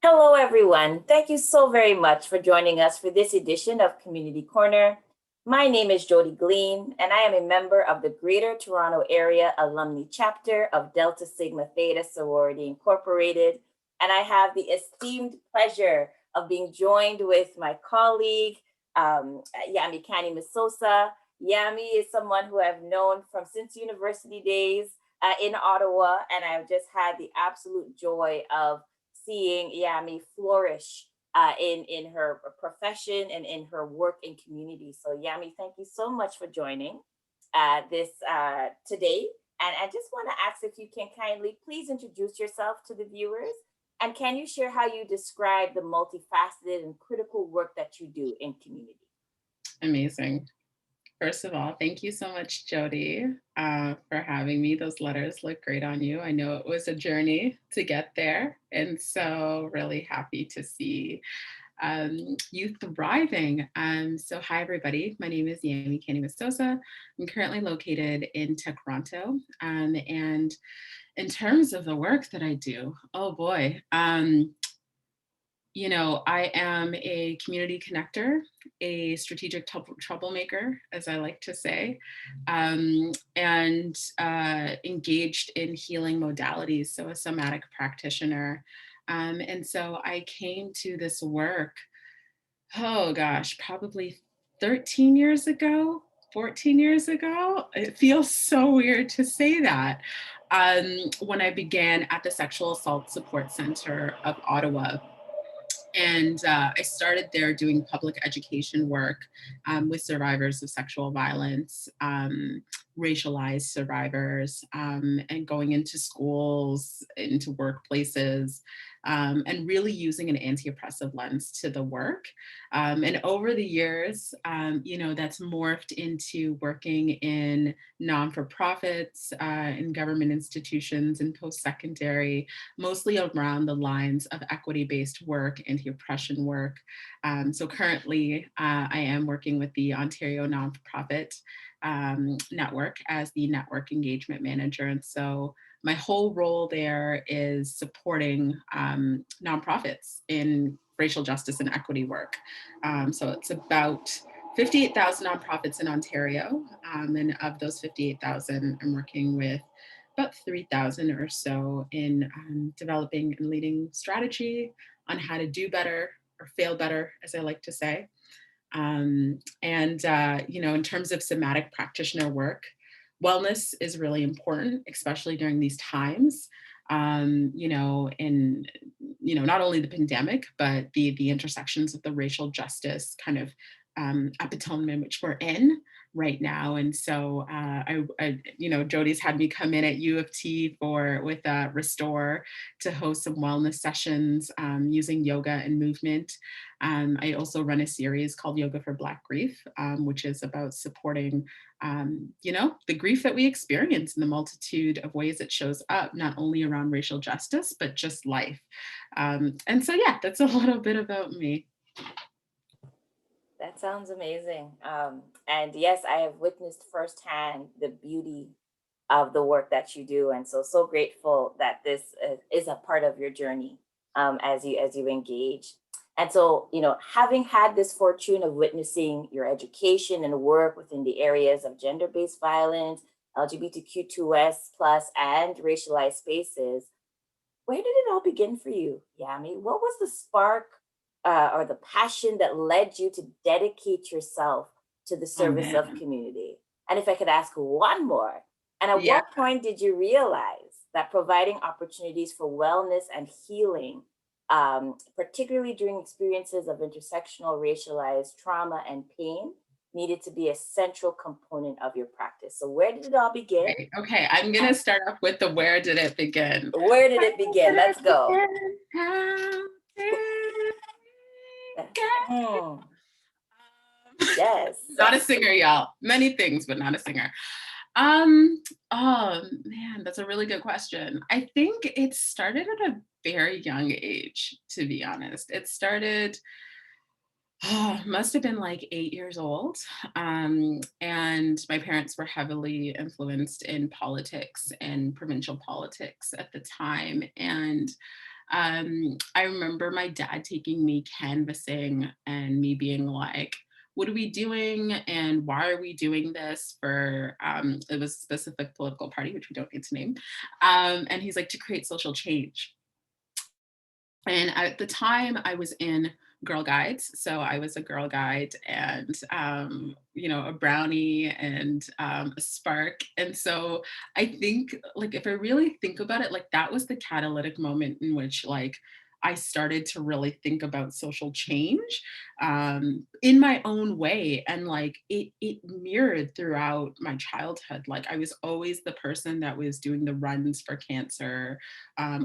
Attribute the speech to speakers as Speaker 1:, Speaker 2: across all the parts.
Speaker 1: Hello, everyone. Thank you so very much for joining us for this edition of Community Corner. My name is Jodie Glean, and I am a member of the Greater Toronto Area Alumni Chapter of Delta Sigma Theta Sorority Incorporated. And I have the esteemed pleasure of being joined with my colleague, Yamikani Msosa. Yami is someone who I've known from since university days in Ottawa, and I've just had the absolute joy of seeing Yami flourish in her profession and in her work in community. So Yami, thank you so much for joining this today. And I just want to ask if you can kindly please introduce yourself to the viewers. And can you share how you describe the multifaceted and critical work that you do in community?
Speaker 2: Amazing. First of all, thank you so much, Jodie, for having me. Those letters look great on you. I know it was a journey to get there, and so really happy to see you thriving. So hi, everybody. My name is Yamikani Msosa. I'm currently located in Toronto, and in terms of the work that I do, oh boy, I am a community connector, a strategic troublemaker, as I like to say, and engaged in healing modalities, so a somatic practitioner. And so I came to this work, oh gosh, probably 13 years ago, 14 years ago. It feels so weird to say that. When I began at the Sexual Assault Support Center of Ottawa. And I started there doing public education work with survivors of sexual violence, racialized survivors, and going into schools, into workplaces, and really using an anti-oppressive lens to the work. And over the years, that's morphed into working in non-for-profits, in government institutions, and post-secondary, mostly around the lines of equity-based work, anti-oppression work. So currently, I am working with the Ontario Nonprofit Network as the network engagement manager. And so my whole role there is supporting nonprofits in racial justice and equity work. So it's about 58,000 nonprofits in Ontario. And of those 58,000, I'm working with about 3,000 or so in developing and leading strategy on how to do better or fail better, as I like to say. In terms of somatic practitioner work, wellness is really important, especially during these times. Not only the pandemic, but the intersections of the racial justice kind of epitome in which we're in right now. And so Jodie's had me come in at U of T with Restore to host some wellness sessions using yoga and movement. I also run a series called Yoga for Black Grief, which is about supporting the grief that we experience in the multitude of ways it shows up, not only around racial justice, but just life. And so, yeah, that's a little bit about me.
Speaker 1: That sounds amazing. And yes, I have witnessed firsthand the beauty of the work that you do, and so grateful that this is a part of your journey as you engage. And so, having had this fortune of witnessing your education and work within the areas of gender-based violence, LGBTQ2S plus, and racialized spaces, where did it all begin for you, Yami? What was the spark or the passion that led you to dedicate yourself to the service of community? And if I could ask one more, and at what point did you realize that providing opportunities for wellness and healing, particularly during experiences of intersectional racialized trauma and pain, needed to be a central component of your practice? So where did it all begin?
Speaker 2: Okay, I'm going to start off with the where did it begin?
Speaker 1: Where did it begin? Let's go. Yes.
Speaker 2: Not a singer, y'all. Many things, but not a singer. Oh man, that's a really good question. I think it started at a very young age, to be honest. It started, must have been like 8 years old. And my parents were heavily influenced in politics and provincial politics at the time. And I remember my dad taking me canvassing and me being like, what are we doing and why are we doing this for, it was a specific political party, which we don't need to name. And he's like, to create social change. And at the time I was in Girl Guides. So I was a Girl Guide and, you know, a brownie and a spark. And so I think like, if I really think about it, like that was the catalytic moment in which like, I started to really think about social change in my own way. And like it mirrored throughout my childhood. Like I was always the person that was doing the runs for cancer,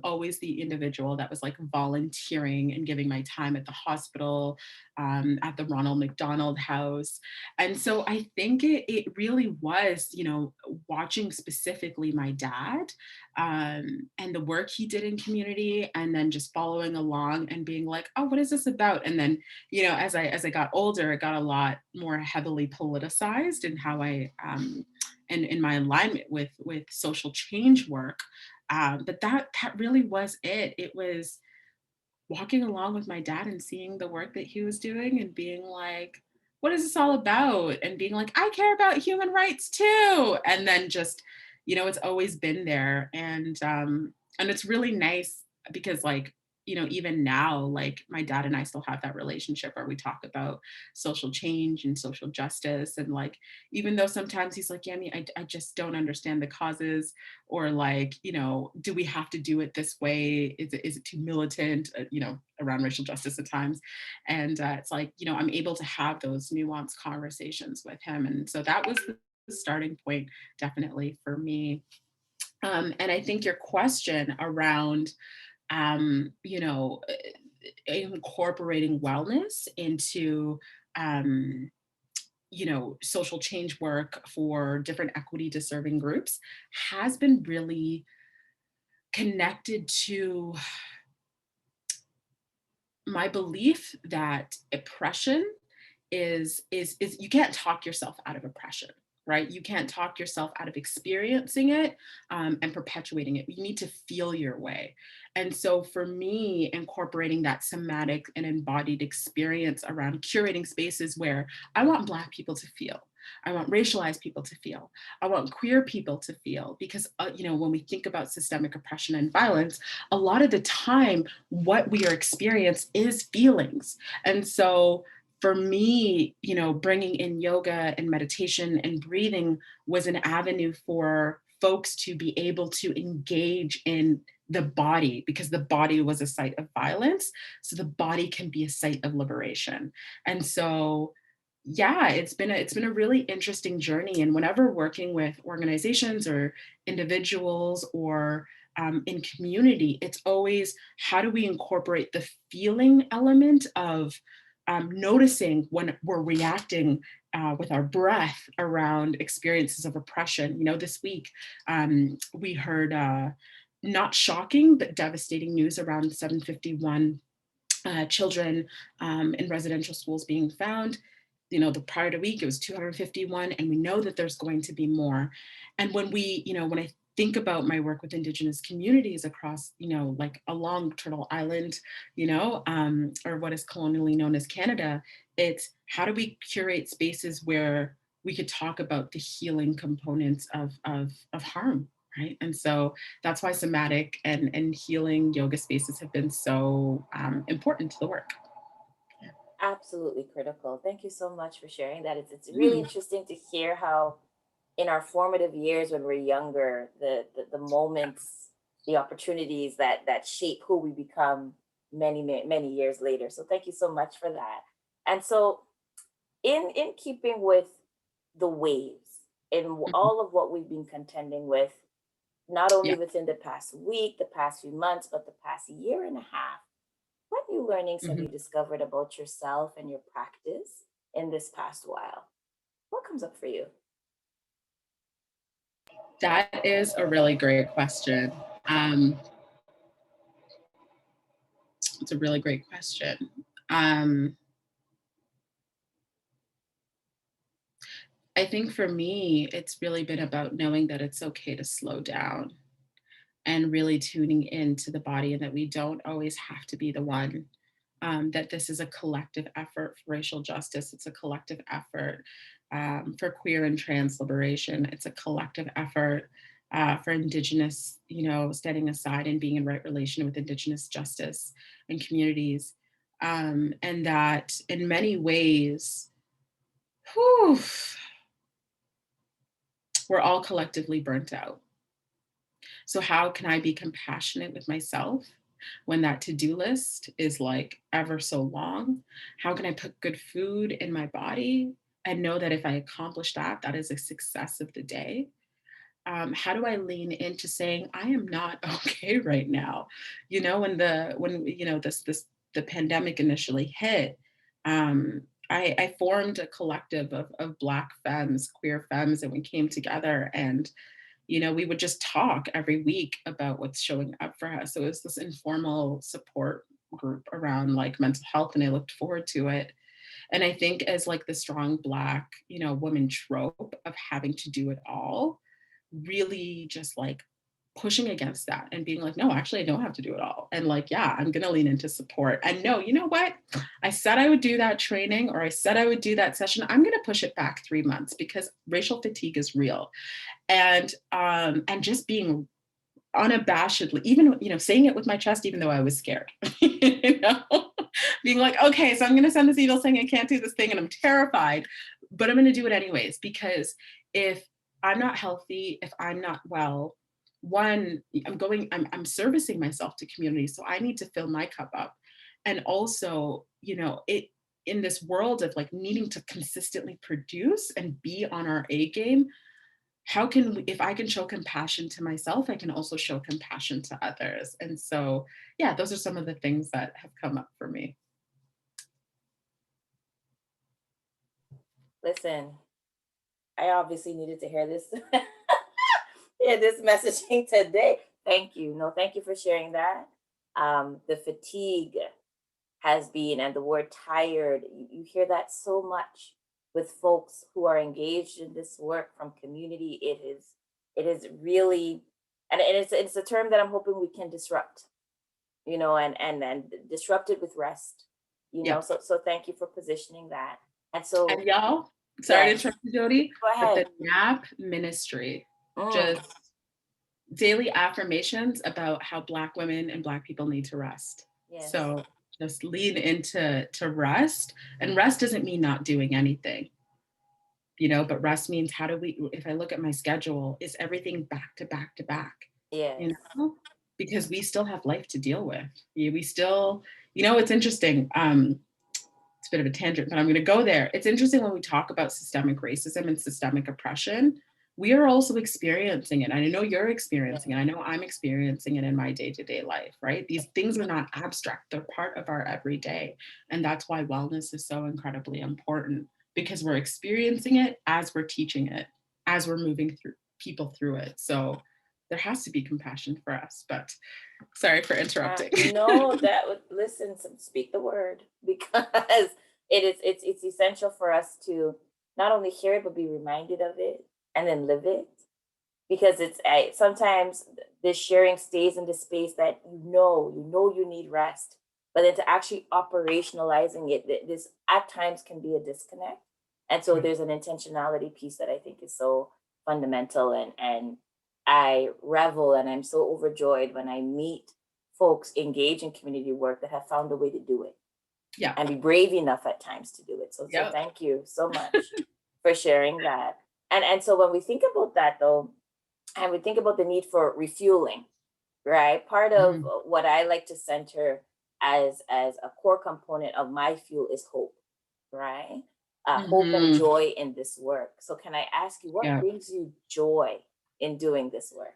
Speaker 2: always the individual that was like volunteering and giving my time at the hospital, at the Ronald McDonald House. And so I think it really was, you know, watching specifically my dad and the work he did in community, and then just following along and being like, oh, what is this about? And then, you know, as I got older, it got a lot more heavily politicized in how I and in my alignment with social change work. But that really was it. It was walking along with my dad and seeing the work that he was doing and being like, what is this all about? And being like, I care about human rights too. And then just, you know, it's always been there. And it's really nice because like, you know, even now, like my dad and I still have that relationship where we talk about social change and social justice. And like, even though sometimes he's like, Yami, I just don't understand the causes, or like, you know, do we have to do it this way? Is it too militant, you know, around racial justice at times? And it's like, you know, I'm able to have those nuanced conversations with him. And so that was the starting point, definitely for me. And I think your question around, you know, incorporating wellness into, um, you know, social change work for different equity deserving groups has been really connected to my belief that oppression is you can't talk yourself out of oppression, right? You can't talk yourself out of experiencing it and perpetuating it. You need to feel your way. And so for me, incorporating that somatic and embodied experience around curating spaces where I want Black people to feel, I want racialized people to feel, I want queer people to feel, because you know, when we think about systemic oppression and violence, a lot of the time what we are experiencing is feelings. And so for me, you know, bringing in yoga and meditation and breathing was an avenue for folks to be able to engage in the body, because the body was a site of violence. So the body can be a site of liberation. And so, yeah, it's been a really interesting journey. And whenever working with organizations or individuals or in community, it's always how do we incorporate the feeling element of noticing when we're reacting with our breath around experiences of oppression. You know, this week we heard not shocking but devastating news around 751 children in residential schools being found. You know, the prior to week it was 251, and we know that there's going to be more. And when we, you know, when I think about my work with Indigenous communities across, you know, like along Turtle Island, you know, or what is colonially known as Canada, it's how do we curate spaces where we could talk about the healing components of harm, right? And so that's why somatic and healing yoga spaces have been so important to the work.
Speaker 1: Absolutely critical. Thank you so much for sharing that. It's really
Speaker 2: Mm,
Speaker 1: interesting to hear how in our formative years when we're younger, the moments, the opportunities that shape who we become many years later. So thank you so much for that. And so in keeping with the waves in
Speaker 2: mhm.
Speaker 1: all of what we've been contending with, not only
Speaker 2: Yeah.
Speaker 1: within the past week, the past few months, but the past year and a half, what new learnings have
Speaker 2: Mhm.
Speaker 1: you discovered about yourself and your practice in this past while? What comes up for you?
Speaker 2: That is a really great question. Um, it's a really great question. Um, I think for me, it's really been about knowing that it's okay to slow down and really tuning into the body, and that we don't always have to be the one, that this is a collective effort for racial justice. It's a collective effort for queer and trans liberation. It's a collective effort for Indigenous, standing aside and being in right relation with Indigenous justice and communities. And that in many ways, whew, we're all collectively burnt out. So how can I be compassionate with myself when that to-do list is like ever so long? How can I put good food in my body and know that if I accomplish that, that is a success of the day? How do I lean into saying I am not okay right now? When the pandemic initially hit, I formed a collective of Black femmes, queer femmes, and we came together, and we would just talk every week about what's showing up for us. So it was this informal support group around like mental health, and I looked forward to it. And I think as like the strong Black, woman trope of having to do it all, really just like pushing against that and being like, no, actually, I don't have to do it all. And like, yeah, I'm going to lean into support. And no, you know what? I said I would do that training, or I said I would do that session. I'm going to push it back 3 months because racial fatigue is real. And just being unabashedly, even, saying it with my chest, even though I was scared, being like, okay, so I'm going to send this email saying I can't do this thing and I'm terrified, but I'm going to do it anyways, because if I'm not healthy, if I'm not well, one, I'm servicing myself to community. So I need to fill my cup up. And also, in this world of like needing to consistently produce and be on our A game, if I can show compassion to myself, I can also show compassion to others. And so, yeah, those are some of the things that have come up for me.
Speaker 1: Listen, I obviously needed to hear this. Yeah, this messaging today. Thank you. No, thank you for sharing that. The fatigue has been, and the word tired, you hear that so much with folks who are engaged in this work from community. It is really, and it's a term that I'm hoping we can disrupt, and disrupt it with rest,
Speaker 2: Yeah.
Speaker 1: so thank you for positioning that. And so,
Speaker 2: And y'all, sorry
Speaker 1: yes,
Speaker 2: to interrupt you, Jodie,
Speaker 1: go
Speaker 2: but
Speaker 1: ahead.
Speaker 2: the NAP ministry,
Speaker 1: Mm,
Speaker 2: just daily affirmations about how Black women and Black people need to rest.
Speaker 1: yes,
Speaker 2: So just lean into rest. And rest doesn't mean not doing anything, but rest means if I look at my schedule, is everything back to back to back,
Speaker 1: yes.
Speaker 2: because we still have life to deal with. We still, it's interesting. It's a bit of a tangent, but I'm going to go there. It's interesting when we talk about systemic racism and systemic oppression, we are also experiencing it. I know you're experiencing it. I know I'm experiencing it in my day-to-day life, right? These things are not abstract. They're part of our everyday. And that's why wellness is so incredibly important, because we're experiencing it as we're teaching it, as we're moving through people through it. So there has to be compassion for us, but sorry for interrupting.
Speaker 1: No, listen, speak the word, because it's essential for us to not only hear it but be reminded of it and then live it, because sometimes this sharing stays in the space that you need rest, but then to actually operationalizing it, this at times can be a disconnect. And so there's an intentionality piece that I think is so fundamental, and I revel and I'm so overjoyed when I meet folks engage in community work that have found a way to do it,
Speaker 2: Yeah.
Speaker 1: and be brave enough at times to do it. So thank you so much for sharing that. And so when we think about that though, and we think about the need for refueling, right? Part of what I like to center as a core component of my fuel is hope, right? Hope and joy in this work. So can I ask you, what brings you joy in doing this work?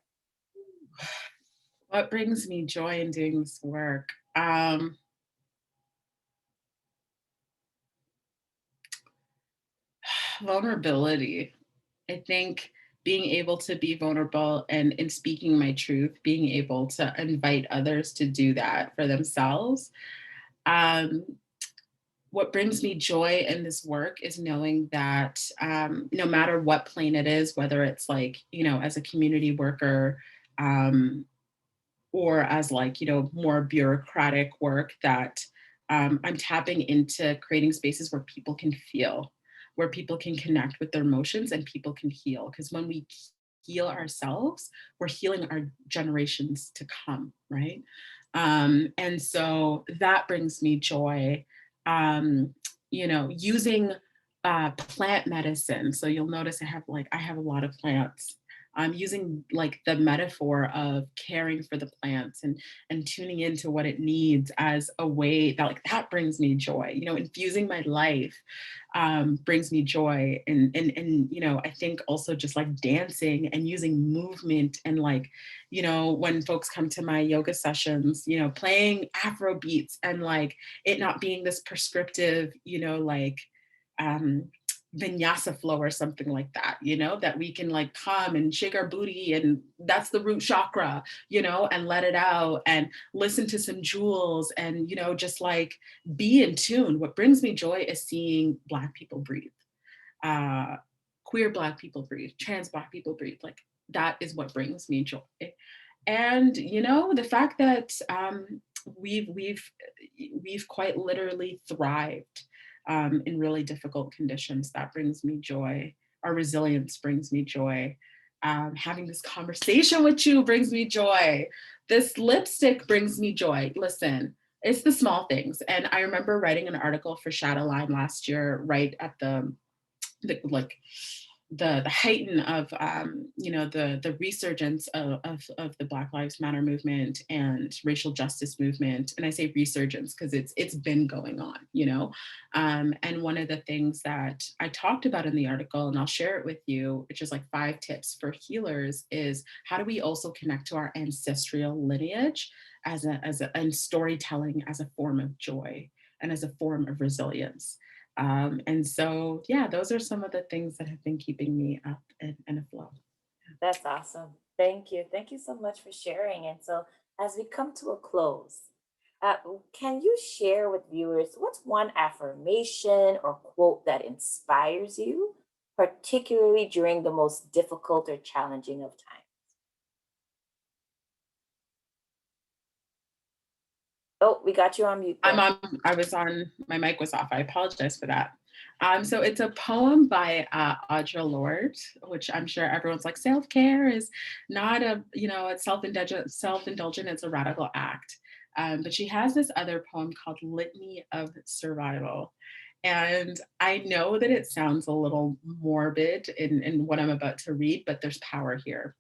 Speaker 2: What brings me joy in doing this work? Vulnerability. I think being able to be vulnerable and in speaking my truth, being able to invite others to do that for themselves. What brings me joy in this work is knowing that no matter what plane it is, whether it's like, as a community worker, or as like, more bureaucratic work, that I'm tapping into creating spaces where people can feel, where people can connect with their emotions and people can heal. Because when we heal ourselves, we're healing our generations to come, right? And so that brings me joy. Using plant medicine. So you'll notice I have a lot of plants. I'm using like the metaphor of caring for the plants and tuning into what it needs as a way that that brings me joy. Infusing my life brings me joy, and I think also just like dancing and using movement, and when folks come to my yoga sessions, playing Afro beats, and it not being this prescriptive, um, vinyasa flow or something like that, that we can come and shake our booty, and that's the root chakra, and let it out and listen to some jewels, and, just be in tune. What brings me joy is seeing Black people breathe, queer Black people breathe, trans Black people breathe. That is what brings me joy. And, the fact that we've quite literally thrived in really difficult conditions. That brings me joy. Our resilience brings me joy. Having this conversation with you brings me joy. This lipstick brings me joy. Listen, it's the small things. And I remember writing an article for Shadowline last year, right at the heighten of the resurgence of the Black Lives Matter movement and racial justice movement. And I say resurgence because it's been going on, and one of the things that I talked about in the article, and I'll share it with you, which is 5 tips for healers, is how do we also connect to our ancestral lineage and storytelling as a form of joy and as a form of resilience. And so, yeah, those are some of the things that have been keeping me up and afloat.
Speaker 1: That's awesome. Thank you. Thank you so much for sharing. And so, as we come to a close, uh, can you share with viewers what's one affirmation or quote that inspires you, particularly during the most difficult or challenging of times? Oh, we got you on mute
Speaker 2: I'm
Speaker 1: there.
Speaker 2: on, I was on, my mic was off. I apologize for that. So it's a poem by Audre Lorde, which I'm sure everyone's like, self-care is not it's self-indulgent, it's a radical act. But she has this other poem called Litany of Survival. And I know that it sounds a little morbid in what I'm about to read, but there's power here.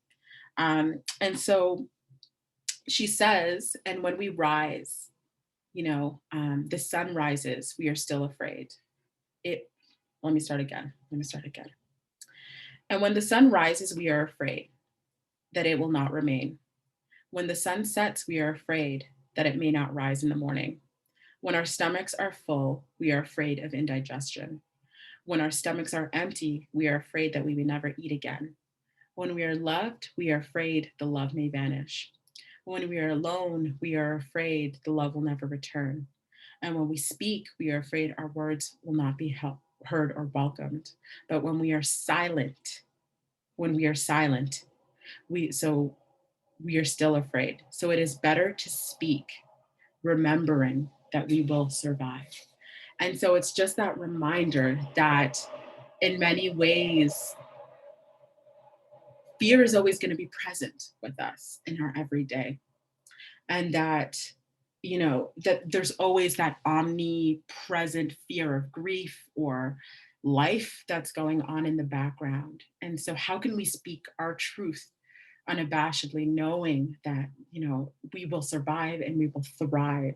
Speaker 2: And so she says, and when we rise, the sun rises, we are still afraid. It, let me start again. And when the sun rises, we are afraid that it will not remain. When the sun sets, we are afraid that it may not rise in the morning. When our stomachs are full, we are afraid of indigestion. When our stomachs are empty, we are afraid that we may never eat again. When we are loved, we are afraid the love may vanish. When we are alone, we are afraid the love will never return. And when we speak, we are afraid our words will not be heard or welcomed. But when we are silent, we are still afraid. So it is better to speak, remembering that we will survive. And so it's just that reminder that in many ways, fear is always going to be present with us in our everyday. And that that there's always that omnipresent fear of grief or life that's going on in the background. And so how can we speak our truth unabashedly, knowing that we will survive and we will thrive,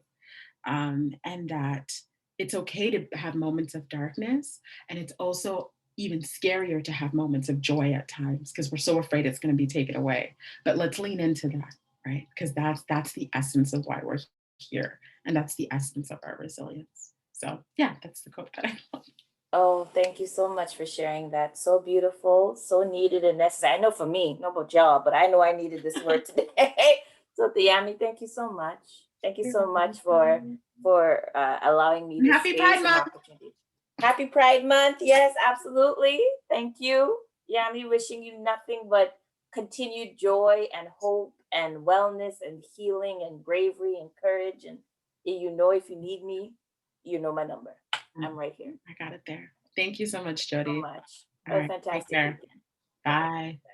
Speaker 2: and that it's okay to have moments of darkness, and it's also even scarier to have moments of joy at times because we're so afraid it's going to be taken away. But let's lean into that, right? Because that's the essence of why we're here, and that's the essence of our resilience. So yeah, that's the quote that I love.
Speaker 1: Oh, thank you so much for sharing that. So beautiful, so needed and necessary. I know for me, no about y'all, but I know I needed this word today. So, Yami, thank you so much. Thank you
Speaker 2: You're
Speaker 1: so much for
Speaker 2: welcome.
Speaker 1: allowing me
Speaker 2: And
Speaker 1: this
Speaker 2: happy Pride
Speaker 1: space and
Speaker 2: Month.
Speaker 1: opportunity. Happy Pride Month. Yes, absolutely. Thank you, Yami. Wishing you nothing but continued joy and hope and wellness and healing and bravery and courage. And if you need me, you know my number. I'm right here.
Speaker 2: I got it there. Thank you so much,
Speaker 1: So
Speaker 2: Jodie.
Speaker 1: much.
Speaker 2: All
Speaker 1: Have a
Speaker 2: right, take
Speaker 1: fantastic
Speaker 2: care.
Speaker 1: weekend. Bye.
Speaker 2: Bye.